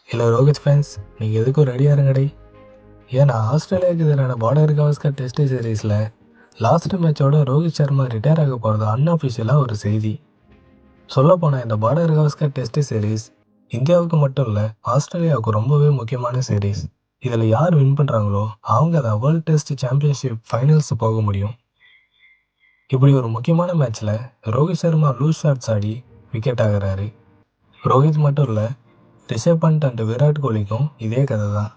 இல்லை ரோஹித் ஃபேன்ஸ், நீங்கள் எதுக்கும் ரெடியாக இருங்கடே. ஏன்னா ஆஸ்திரேலியாவுக்கு எதிரான பார்டர் கவாஸ்கர் டெஸ்ட் சீரீஸில் லாஸ்ட் மேட்சோட ரோஹித் சர்மா ரிட்டையர் ஆக போகிறது அன்அஃபிஷியலாக ஒரு செய்தி. சொல்லப்போனால் இந்த பார்டர் கவாஸ்கர் டெஸ்ட் சீரீஸ் இந்தியாவுக்கு மட்டும் இல்லை, ஆஸ்திரேலியாவுக்கு ரொம்பவே முக்கியமான சீரீஸ். இதில் யார் வின் பண்ணுறாங்களோ அவங்க தான் வேர்ல்டு டெஸ்ட் சாம்பியன்ஷிப் ஃபைனல்ஸ் போக முடியும். இப்படி ஒரு முக்கியமான மேட்ச்சில் ரோஹித் சர்மா லூஸ் ஷாட்ஸ் ஆடி விக்கெட் ஆகிறாரு. ரோஹித் மட்டும் இல்லை, ரிஷப் பண்ட் அண்ட் விராட் கோலிக்கும் இதே கதை தான்.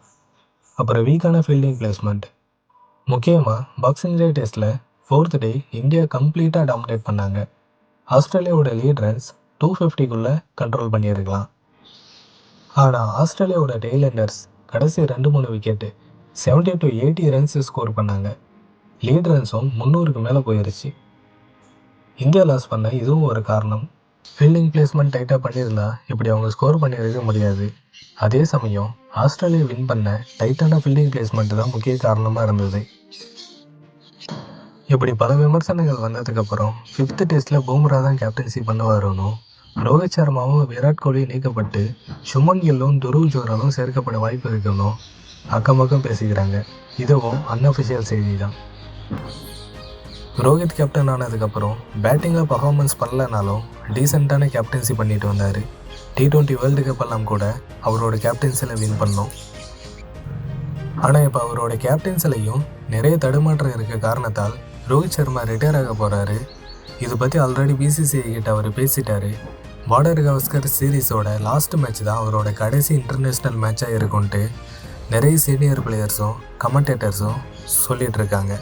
அப்புறம் வீக்கான ஃபீல்டிங் பிளேஸ்மெண்ட். முக்கியமாக பாக்ஸிங் டே டெஸ்ட்டில் 4th டே இந்தியா கம்ப்ளீட்டாக டாமினேட் பண்ணாங்க. ஆஸ்திரேலியாவோட லீட் ரன்ஸ் 250க்குள்ளே கண்ட்ரோல் பண்ணியிருக்கலாம். ஆனால் ஆஸ்திரேலியாவோட டெய்லண்டர்ஸ் கடைசி 2-3 விக்கெட்டு 70 to 80 ரன்ஸ் ஸ்கோர் பண்ணாங்க. லீட் ரன்ஸும் 300க்கு மேலே போயிருச்சு. இந்தியா லாஸ் பண்ண இதுவும் ஒரு காரணம். ஃபீல்டிங் பிளேஸ்மெண்ட் டைட்டாக பண்ணியிருந்தா இப்படி அவங்க ஸ்கோர் பண்ணியிருக்க முடியாது. அதே சமயம் ஆஸ்திரேலியா வின் பண்ண டைட்டான ஃபீல்டிங் பிளேஸ்மெண்ட் தான் முக்கிய காரணமாக இருந்தது. இப்படி பல விமர்சனங்கள் வந்ததுக்கப்புறம் 5th டெஸ்ட்டில் பூம்ரா தான் கேப்டன்சி பண்ணுவாருன்னு ரோஹித் சர்மாவும் விராட் கோலி நீக்கப்பட்டு சுமன் கில்லும் துருவ் ஜுரலும் சேர்க்கப்பட வாய்ப்பு இருக்கணும் அக்கம் பக்கம் பேசிக்கிறாங்க. இதுவும் அன்அஃபிஷியல் செய்தி தான். ரோஹித் கேப்டன் ஆனதுக்கப்புறம் பேட்டிங்கில் பர்ஃபார்மன்ஸ் பண்ணலனாலும் டீசெண்டான கேப்டன்சி பண்ணிட்டு வந்தார். T20 வேர்ல்டு கப் எல்லாம் கூட அவரோட கேப்டன்சியில் வின் பண்ணோம். ஆனால் இப்போ அவரோட கேப்டன்சிலையும் நிறைய தடுமாற்றம் இருக்க காரணத்தால் ரோஹித் சர்மா ரிட்டையர் ஆக போகிறாரு. இதை பற்றி ஆல்ரெடி BCCI கிட்ட அவர் பேசிட்டாரு. பார்டர் கவாஸ்கர் சீரீஸோட லாஸ்ட் மேட்ச் தான் அவரோட கடைசி இன்டர்நேஷ்னல் மேட்சாக இருக்கும்ன்ட்டு நிறைய சீனியர் பிளேயர்ஸும் கமெண்டேட்டர்ஸும் சொல்லிகிட்டு இருக்காங்க.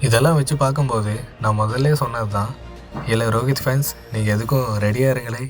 இதெல்லாம் வச்சு பார்க்கும்போது நான் முதல்ல சொன்னது தான், இல்லை ரோஹித் ஃபேன்ஸ், நீங்கள் எதுக்கும் ரெடியாக இருங்களே.